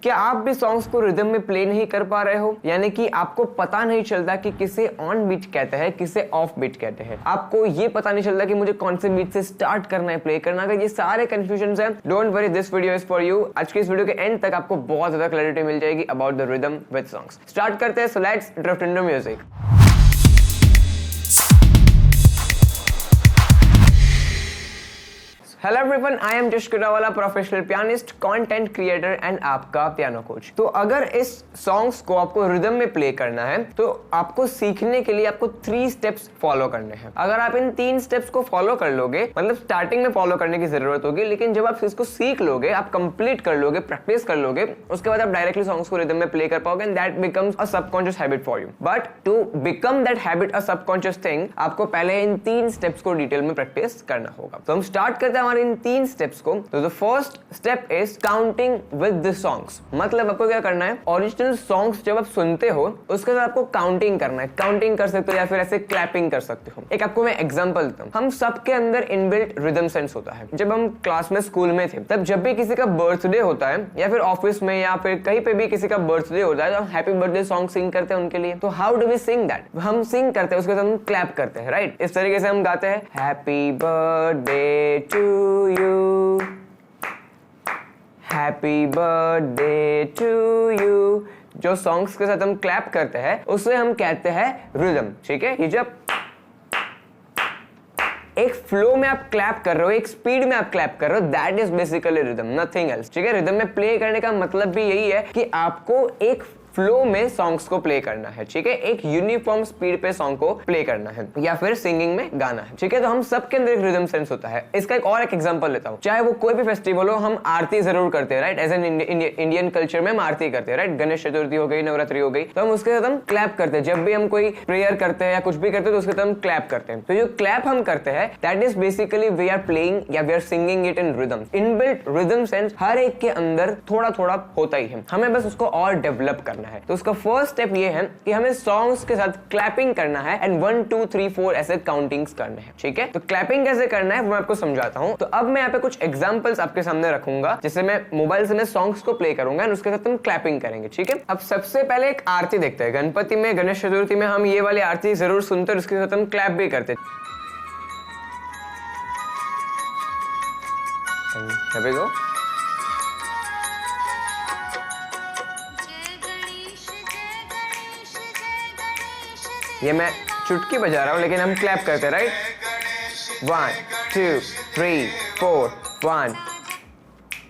क्या आप भी सॉन्ग्स को रिदम में प्ले नहीं कर पा रहे हो, यानी कि आपको पता नहीं चलता कि किसे ऑन बीट कहते हैं, किसे ऑफ बीट कहते हैं, आपको ये पता नहीं चलता कि मुझे कौन से बीट से स्टार्ट करना है, प्ले करना है, ये सारे कंफ्यूजन्स हैं। Don't worry, this video is for you. आज की इस वीडियो के एंड तक आपको बहुत ज्यादा क्लैरिटी मिल जाएगी about the rhythm with songs. Start करते हैं, so let's drift into music. Hello everyone, I am Jash Kudawala, professional pianist, content creator and आपका पियानो कोच। तो अगर इस सॉन्ग्स को आपको रिदम में प्ले करना है तो आपको सीखने के लिए आपको 3 स्टेप्स फॉलो करने हैं। अगर आप इन 3 स्टेप्स को फॉलो कर लोगे, मतलब स्टार्टिंग में फॉलो करने की जरूरत होगी, लेकिन जब आप इसको सीख लोगे, आप कंप्लीट कर लोगे, प्रैक्टिस कर लोगे, उसके बाद आप डायरेक्टली सॉन्ग्स को रिदम में प्ले कर पाओगे and that becomes a subconscious habit for you. But to become that habit a subconscious thing, आपको पहले इन 3 स्टेप्स को डिटेल में प्रैक्टिस करना होगा। तो हम स्टार्ट करते हैं हमारे इन 3 स्टेप्स को। तो the first step is counting with the songs. मतलब आपको क्या करना है, ओरिजिनल सॉन्ग्स जब आप सुनते हो उसके साथ आपको काउंटिंग करना है। काउंटिंग कर सकते हो या फिर ऐसे क्लैपिंग कर सकते हो। एक आपको मैं एग्जांपल देता हूं। हम सबके अंदर इनबिल्ट रिदम सेंस होता है। जब हम क्लास में, स्कूल में थे, तब जब भी किसी का बर्थडे होता है या फिर ऑफिस में या फिर कहीं पे भी किसी का बर्थडे होता है तो हम हैप्पी बर्थडे सॉन्ग सिंग करते हैं उनके लिए। तो how do we sing that? हम सिंग करते हैं, उसके साथ हम क्लैप करते हैं, राइट? इस तरीके से हम गाते हैं, happy birthday to you, happy birthday to you. जो सॉन्ग्स के साथ हम क्लैप करते हैं उसे हम कहते हैं रिदम, ठीक है? ये जब एक फ्लो में आप क्लैप कर रहे हो, एक स्पीड में आप क्लैप कर रहे हो, that is basically rhythm, nothing else, ठीक है? रिदम में प्ले करने का मतलब भी यही है कि आपको एक फ्लो में सॉन्ग्स को प्ले करना है, ठीक है? एक यूनिफॉर्म स्पीड पे सॉन्ग को प्ले करना है या फिर सिंगिंग में गाना है, ठीक है? तो हम सबके अंदर एक रिदम सेंस होता है। इसका एक एग्जांपल लेता हूं। चाहे वो कोई भी फेस्टिवल हो, हम आरती जरूर करते हैं, right? As an Indian culture में हम आरती करते हैं, राइट? गणेश चतुर्थी हो गई, नवरात्रि हो गई, तो हम उसके साथ हम क्लैप करते हैं। जब भी हम कोई प्रेयर करते हैं या कुछ भी करते हैं तो उसके साथ हम क्लैप करते हैं। तो जो क्लैप हम करते हैं that is basically we are playing या we are singing it in rhythm. Inbuilt rhythm sense हर एक के अंदर थोड़ा थोड़ा होता ही है, हमें बस उसको और डेवलप करना है। तो उसका फर्स्ट स्टेप ये है कि हमें सॉन्ग्स के साथ क्लैपिंग करना है एंड 1 2 3 4 ऐसे काउंटिंग्स करने हैं, ठीक है? तो क्लैपिंग कैसे करना है वो मैं आपको समझाता हूं। तो अब मैं यहाँ पे कुछ एग्जांपल्स आपके सामने रखूंगा, जिससे मैं मोबाइल से मैं सॉन्ग्स को प्ले करूंगा और उसके साथ हम क्लैपिंग करेंगे, ठीक है? अब सबसे पहले एक आरती देखते हैं। गणपति में, गणेश चतुर्थी में हम ये वाली आरती जरूर सुनते हैं, उसके साथ हम क्लैप भी करते हैं। Here we go. ये मैं चुटकी बजा रहा हूं लेकिन हम क्लैप करते हैं, राइट? 1 2 3 4 1।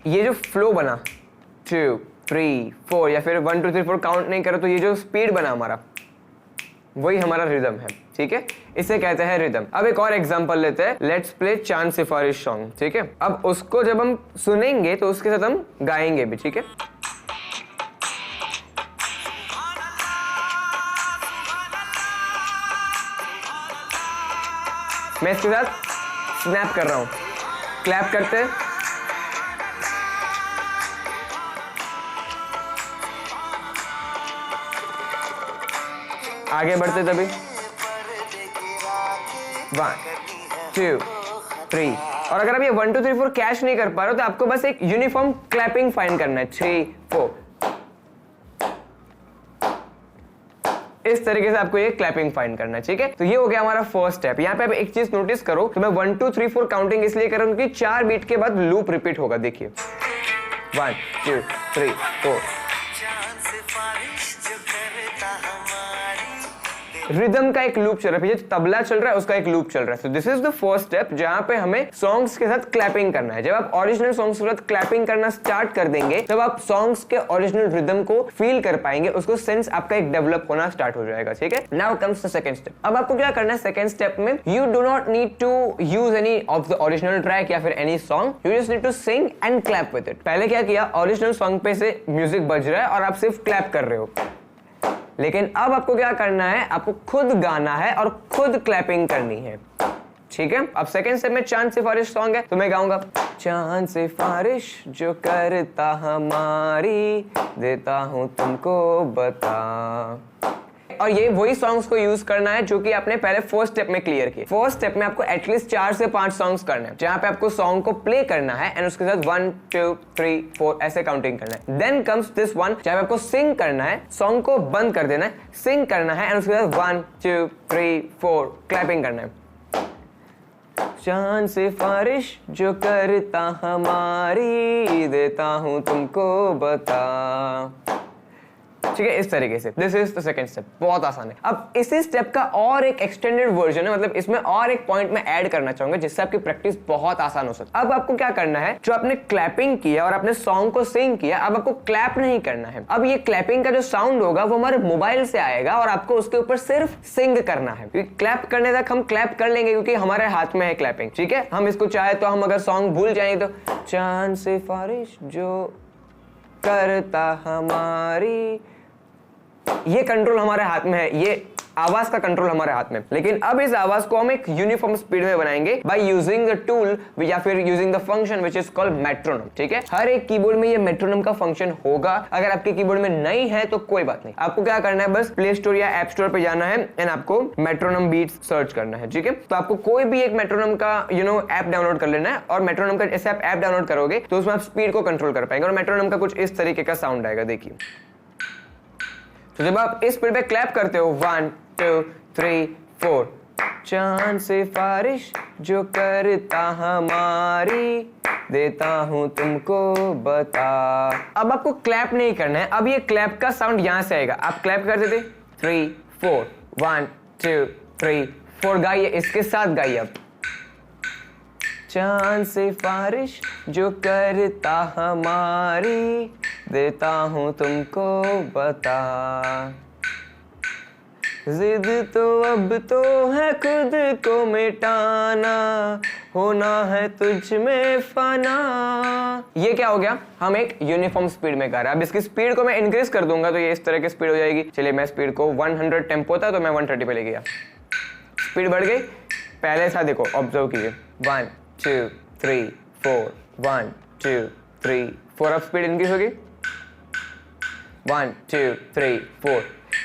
ये जो फ्लो बना 2 3 4 या फिर 1 2 3 4 काउंट नहीं करो तो ये जो स्पीड बना हमारा, वही हमारा रिदम है, ठीक है? इसे कहते हैं रिदम। अब एक और एग्जांपल लेते हैं। लेट्स प्ले चांद सिफारिश सॉन्ग, ठीक है? अब उसको जब हम सुनेंगे तो उसके साथ हम गाएंगे भी, ठीक है? मैं इसके साथ स्नैप कर रहा हूं, क्लैप करते हैं, आगे बढ़ते तभी 1 2 3। और अगर आप ये 1 2 3 4 कैच नहीं कर पा रहे हो तो आपको बस एक यूनिफॉर्म क्लैपिंग फाइंड करना है, 3 4। इस तरीके से आपको ये क्लैपिंग फाइंड करना है, ठीक है? तो ये हो गया हमारा फर्स्ट स्टेप। यहाँ पे आप एक चीज नोटिस करो, तो मैं 1 2 3 4 काउंटिंग इसलिए कर रहा हूं कि 4 बीट के बाद लूप रिपीट होगा। देखिए 1 2 3 4। रिदम का एक लूप चल रहा है, जो तबला चल रहा है उसका एक लूप चल रहा है। तो this is the first step जहां पे हमें सॉन्ग्स के साथ क्लैपिंग करना है। जब आप ओरिजिनल सॉन्ग्स के साथ क्लैपिंग करना स्टार्ट कर देंगे तब आप सॉन्ग्स के ओरिजिनल रिदम को फील कर पाएंगे, उसको सेंस आपका एक डेवलप होना स्टार्ट हो जाएगा, ठीक है? Now comes the second step. अब आपको क्या करना है सेकंड स्टेप में? You do not need to use any of the original track या फिर any song, you just need to sing and clap with it. पहले क्या किया, ओरिजिनल सॉन्ग पे से म्यूजिक बज रहा है और आप सिर्फ क्लैप कर रहे हो, लेकिन अब आपको क्या करना है, आपको खुद गाना है और खुद क्लैपिंग करनी है, ठीक है? अब सेकंड स्टेप में चांद सिफारिश सॉन्ग है तो मैं गाऊंगा, चांद सिफारिश जो करता हमारी, देता हूं तुमको बता। और ये वही सॉन्ग्स को यूज करना है जो कि आपने पहले फर्स्ट स्टेप में क्लियर किए। फर्स्ट स्टेप में आपको एटलीस्ट 4 से 5 सॉन्ग्स करने हैं, जहां पे आपको सॉन्ग को प्ले करना है एंड उसके साथ 1 2 3 4 ऐसे काउंटिंग करना है। देन कम्स दिस वन जहां पे आपको सिंग करना है, सॉन्ग को बंद कर देना है, सिंग करना है एंड उसके साथ 1 2 3 4 क्लैपिंग करना है। चांद सिफारिश जो करता हमारी, देता हूं तुमको बता। ठीक है, इस तरीके से। This is the second step, बहुत आसान है। अब इसी स्टेप का और एक एक्सटेंडेड वर्जन है, मतलब इसमें और एक पॉइंट में ऐड करना चाहूंगा जिससे आपकी प्रैक्टिस बहुत आसान हो सके। अब आपको क्या करना है, जो आपने क्लैपिंग किया और आपने सॉन्ग को सिंग किया, अब आपको क्लैप नहीं करना है। अब ये क्लैपिंग का जो साउंड होगा वो हमारे मोबाइल से आएगा और आपको उसके ऊपर सिर्फ सिंग करना है, क्योंकि क्लैप करने तक हम क्लैप कर लेंगे क्योंकि हमारे हाथ में है क्लैपिंग। ठीक है, हम इसको चाहे तो हम अगर सॉन्ग भूल जाएंगे तो चांद सिफारिश जो करता हमारी, ये कंट्रोल हमारे हाथ में है, ये आवाज का कंट्रोल हमारे हाथ में। लेकिन अब इस आवाज को हम एक यूनिफॉर्म स्पीड में बनाएंगे बाय यूजिंग द टूल या फिर using the function which is called metronome. ठीक है, हर एक कीबोर्ड में ये मेट्रोनोम का फंक्शन होगा। अगर आपके कीबोर्ड में नहीं है तो कोई बात नहीं, आपको क्या करना है, बस प्ले स्टोर या ऐप स्टोर पे जाना है एंड आपको मेट्रोनोम बीट्स सर्च करना है। ठीक है, तो आपको कोई भी एक मेट्रोनोम का ऐप डाउनलोड कर लेना है और मेट्रोनोम का जैसे आप ऐप डाउनलोड करोगे तो उसमें आप स्पीड को कंट्रोल कर पाएंगे और मेट्रोनोम का कुछ इस तरीके का साउंड आएगा। देखिए, तो जब आप इस स्पीड पे क्लैप करते हो 1 2 3 4, चांद सिफारिश जो करता हमारी, देता हूं तुमको बता। अब आपको क्लैप नहीं करना है, अब ये क्लैप का साउंड यहां से आएगा। आप क्लैप करते थे 3 4 1 2 3 4 गाइए, इसके साथ गाइए। अब चांद सिफारिश जो करता हमारी, देता हूं तुमको बता। जिद तो अब तो है खुद को मिटाना, होना है तुझ में फना। ये क्या हो गया, हम एक यूनिफॉर्म स्पीड में गा रहे हैं। अब इसकी स्पीड को मैं इंक्रीज कर दूंगा तो ये इस तरह की स्पीड हो जाएगी। चलिए, मैं स्पीड को 100 टेम्पो था तो मैं 130 पे ले गया, स्पीड बढ़ गई। पहले सा देखो, ऑब्जर्व कीजिए, 1 2 3 4 1 2 3 4, अब स्पीड इंक्रीज होगी 1 2 3 4।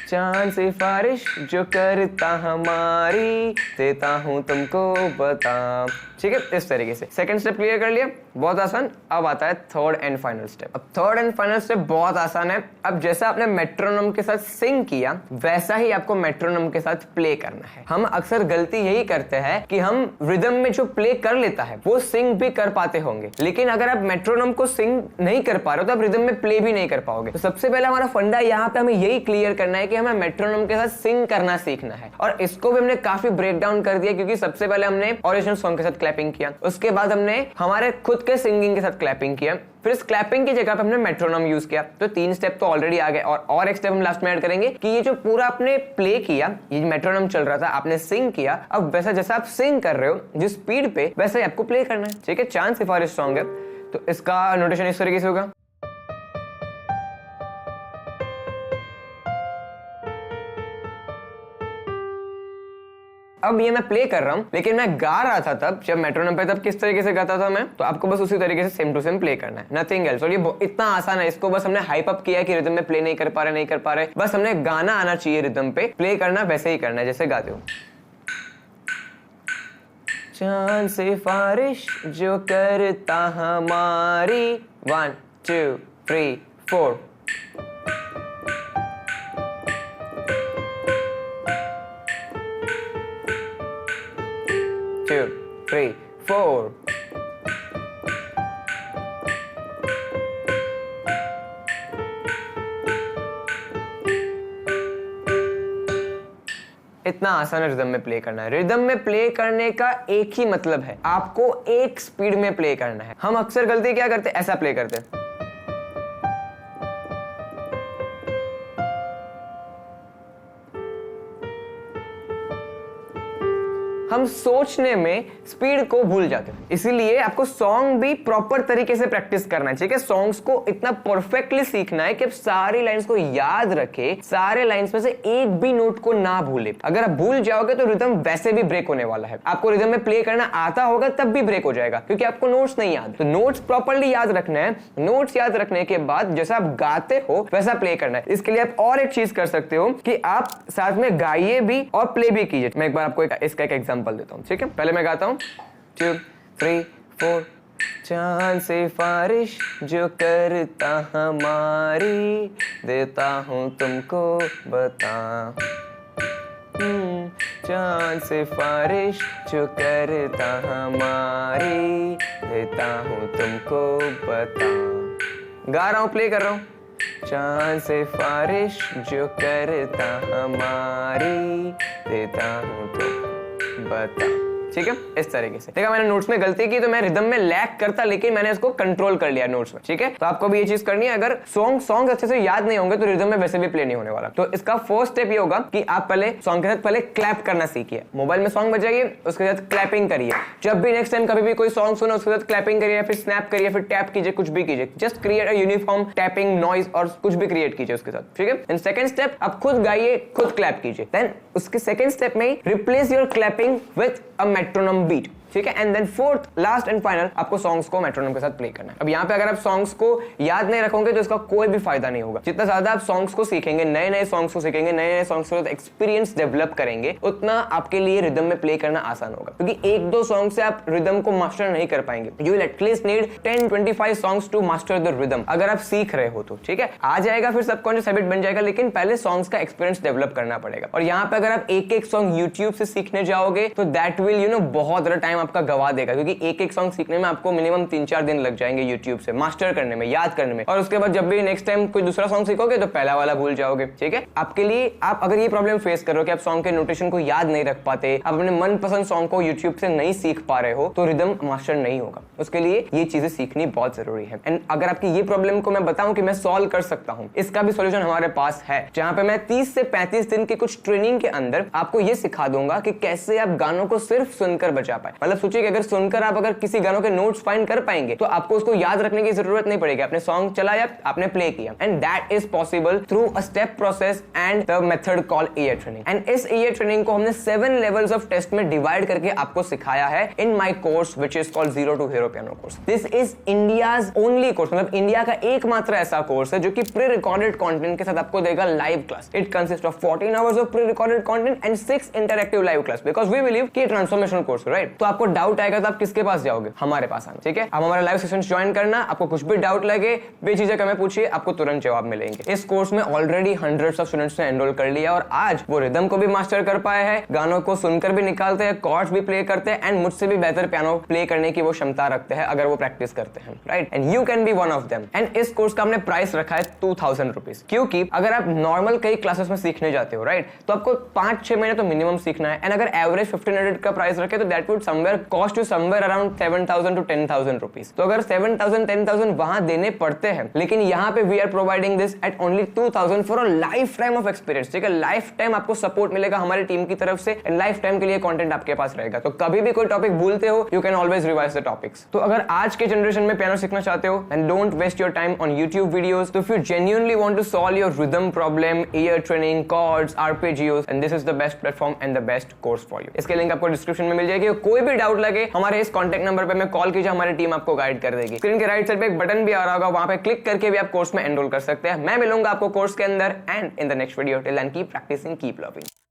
चांद सिफारिश जो करता हमारी, देता हूं तुमको बता। ठीक है, इस तरीके से सेकंड स्टेप क्लियर कर लिया, बहुत आसान। अब आता है थर्ड एंड फाइनल स्टेप। अब थर्ड एंड फाइनल स्टेप बहुत आसान है। अब जैसा आपने मेट्रोनोम के साथ सिंग किया वैसा ही आपको मेट्रोनोम के साथ प्ले करना है। हम अक्सर गलती यही करते हैं कि हम रिदम में जो प्ले कर लेता है वो सिंग भी कर पाते होंगे, लेकिन अगर आप मेट्रोनोम को सिंग नहीं कर पा रहे हो तो आप रिदम में प्ले भी नहीं कर पाओगे। तो सबसे पहले हमारा फंडा यहाँ पे हमें यही क्लियर करना है कि हमें मेट्रोनोम के साथ सिंग करना सीखना है, और इसको भी हमने काफी ब्रेक डाउन कर दिया क्योंकि सबसे पहले हमने ओरिजिनल सॉन्ग के साथ क्लैपिंग किया, उसके बाद हमने हमारे खुद के सिंगिंग के साथ क्लैपिंग किया, फिर इस क्लैपिंग की जगह पे हमने मेट्रोनोम यूज किया। तो 3 स्टेप तो ऑलरेडी आ गए, और एक स्टेप हम लास्ट में ऐड करेंगे कि ये जो पूरा आपने प्ले किया, ये मेट्रोनोम चल रहा था, आपने सिंग किया, अब वैसा जैसा आप सिंग कर रहे हो जिस स्पीड पे, वैसे ही आपको प्ले करना है। ठीक है, चांद सिफारिश सॉन्ग है तो इसका नोटेशन इस तरीके से होगा। अब ये मैं प्ले कर रहा हूं, लेकिन मैं गा रहा था तब जब मेट्रोनोम पे, तब किस तरीके से गाता था मैं, तो आपको बस उसी तरीके से सेम टू सेम प्ले करना है, नथिंग एल्स। और ये इतना आसान है, इसको बस हमने हाइप अप किया कि रिदम में प्ले नहीं कर पा रहे, बस हमने गाना आना चाहिए रिदम पे, प्ले करना वैसे ही करना है जैसे गाते हो। चांद सिफारिश जो करता हमारी, 1 2 3 4। 2 3 4। इतना आसान है रिदम में प्ले करना है। रिदम में प्ले करने का एक ही मतलब है, आपको एक स्पीड में प्ले करना है। हम अक्सर गलती क्या करते हैं, ऐसा प्ले करते हैं, हम सोचने में स्पीड को भूल जाते हैं। इसीलिए आपको सॉन्ग भी प्रॉपर तरीके से प्रैक्टिस करना है, ठीक है। सॉन्ग्स को इतना परफेक्टली सीखना है कि आप सारी लाइंस को याद रखे, सारे लाइंस में से एक भी नोट को ना भूले। अगर आप भूल जाओगे तो रिदम वैसे भी ब्रेक होने वाला है। आपको रिदम में प्ले करना आता होगा तब भी ब्रेक हो जाएगा, क्योंकि आपको नोट्स नहीं याद। तो नोट्स प्रॉपर्ली याद रखना है। नोट्स याद रखने के बाद जैसा आप गाते हो वैसा प्ले करना है। इसके लिए आप और एक चीज कर सकते हो कि आप साथ में गाइए भी और प्ले भी कीजिए। मैं एक बार आपको इसका एक एग्जांपल देता हूं, ठीक है। पहले मैं गाता हूं 2 3 4। चांद से फारिश जो करता हमारी, देता हूं तुमको बता। चांद से फारिश जो करता हमारी, देता हूं तुमको बता। गा रहा हूं, प्ले कर रहा हूं। चांद से फारिश जो करता हमारी, देता हूं तुमको बता। ठीक है, इस तरीके से। देखा मैंने नोट्स में गलती की तो मैं रिदम में लैग करता, लेकिन मैंने इसको कंट्रोल कर लिया नोट्स में। ठीक है, तो आपको भी ये चीज करनी है। अगर सॉन्ग अच्छे से याद नहीं होंगे तो रिदम में वैसे भी प्ले नहीं होने वाला। तो इसका फर्स्ट स्टेप ये होगा कि आप पहले सॉन्ग के साथ पहले क्लैप करना सीखिए। मोबाइल में सॉन्ग बजाइए, उसके साथ क्लैपिंग करिए। जब भी नेक्स्ट टाइम कभी भी कोई सॉन्ग सुनो उसके साथ क्लैपिंग करिए, फिर स्नैप करिए, फिर टैप कीजिए, कुछ भी कीजिए। Just create a uniform tapping noise और कुछ भी क्रिएट कीजिए उसके साथ। ठीक है, एंड सेकंड स्टेप आप खुद गाइए, खुद क्लैप कीजिए। देन उसके सेकंड स्टेप में replace your clapping with a metronome beat. ठीक है, and then fourth last and final आपको सॉन्ग्स को मेट्रोनोम के साथ प्ले करना है। अब यहाँ पे अगर आप सॉन्ग्स को याद नहीं रखोगे तो इसका कोई भी फायदा नहीं होगा। जितना ज्यादा आप सॉन्ग्स को सीखेंगे, नए नए सॉन्ग्स को सीखेंगे, नए नए सॉन्ग्स को एक्सपीरियंस डेवलप करेंगे, उतना आपके लिए रिदम में प्ले करना आसान होगा। क्योंकि एक दो सॉन्ग से आप रिदम को मास्टर नहीं कर पाएंगे। You will at least need 10-25 songs to master the rhythm, अगर आप सीख रहे हो तो। ठीक है, आ जाएगा, फिर सबकॉन्शियस हैबिट बन जाएगा, लेकिन पहले सॉन्ग्स का एक्सपीरियंस डेवलप करना पड़ेगा। और यहाँ पे अगर आप एक एक सॉन्ग यूट्यूब से सीखने जाओगे तो दैट विल बहुत ज्यादा टाइम आपका गवा देगा। क्योंकि एक एक सॉन्ग सीखने में आपको मिनिमम 3-4 दिन लग जाएंगे यूट्यूब से मास्टर करने में, याद करने में। और उसके बाद जब भी नेक्स्ट टाइम कोई दूसरा सॉन्ग सीखोगे तो पहला वाला भूल जाओगे। ठीक है, आपके लिए आप अगर ये प्रॉब्लम फेस कर रहे हो कि आप सॉन्ग के नोटेशन को याद नहीं रख पाते, आप अपने मनपसंद सॉन्ग को यूट्यूब से नहीं सीख पा रहे हो, तो रिदम मास्टर नहीं होगा। उसके लिए ये चीजें सीखनी बहुत जरूरी है। एंड अगर आपकी ये प्रॉब्लम को मैं बताऊं कि मैं सॉल्व कर सकता हूं, इसका भी सॉल्यूशन हमारे पास है, जहां पे मैं 30 से 35 दिन की कुछ ट्रेनिंग के अंदर आपको ये सिखा दूंगा कि कैसे आप गानों को सिर्फ सुनकर बजा पाए। मतलब सोचिए कि अगर सुनकर आप अगर किसी गानों के नोट्स फाइंड कर पाएंगे तो आपको उसको याद रखने की जरूरत नहीं पड़ेगी। आपने सॉन्ग चलाया, आपने प्ले किया, and that is possible through a step process and the method called ear training. And इस ईयर ट्रेनिंग को हमने 7 लेवल्स ऑफ टेस्ट में डिवाइड करके आपको सिखाया है in my course which is called zero to hero piano course. This is India's only course, मतलब India का एकमात्र ऐसा कोर्स है जो कि प्री रिकॉर्डेड कंटेंट के साथ आपको देगा live class. It consist of 14 hours of pre recorded content and 6 interactive live class, because we believe कि ट्रांसफॉर्मेशन कोर्स, राइट। तो आपको डाउट आएगा तो आप किसके पास जाओगे? हमारे पास आना। ठीक है, आप हमारा लाइव सेशन ज्वाइन करना। आपको कुछ भी डाउट लगे, बेझिझक हमें पूछिए, आपको तुरंत जवाब मिलेंगे। इस कोर्स में ऑलरेडी हंड्रेड्स ऑफ स्टूडेंट्स ने एनरोल कर लिया और आज वो रिदम को भी मास्टर कर पाए हैं, गानों को सुनकर भी निकालते हैं, कॉर्ड्स भी प्ले करते हैं, एंड मुझसे भी बेहतर पियानो प्ले करने की वो क्षमता रखते हैं अगर वो प्रैक्टिस करते हैं, right. And you can be one of them. And इस कोर्स का हमने प्राइस रखा है 2000 रुपीज, क्योंकि अगर आप नॉर्मल कई क्लासेस में सीखने जाते हो, राइट, तो आपको 5-6 महीने तो मिनिमम सीखना है। एंड अगर एवरेज 1500 का प्राइस रखे तो that would somewhere cost you somewhere around 7000 to 10,000 rupees. तो अगर 7,000-10,000 वहां देने पड़ते हैं, लेकिन यहाँ पे we are providing this at only 2,000 for a life time of experience. ठीक है, लाइफ टाइम आपको सपोर्ट मिलेगा हमारी टीम की तरफ से, एंड लाइफ टाइम के लिए कंटेंट आपके पास रहेगा। तो कभी भी कोई टॉपिक भूलते हो, you can always revise the topics. तो अगर आज के जनरेशन में पियानो सीखना चाहते हो and don't waste your time on YouTube videos, तो if you genuinely want to solve your rhythm problem, ear training, chords, arpeggios, and this is the best platform and the best course for you. इसके link आपको description में मिल जाएगी। कोई भी doubt लगे हमारे इस कॉन्टैक्ट नंबर पे मैं कॉल कीजिए, हमारी टीम आपको गाइड कर देगी। स्क्रीन के राइट साइड पे एक बटन भी आ रहा होगा, वहां पे क्लिक करके भी आप कोर्स में एनरोल कर सकते हैं। मैं मिलूंगा आपको कोर्स के अंदर and in the next video. Till then keep practising, keep loving.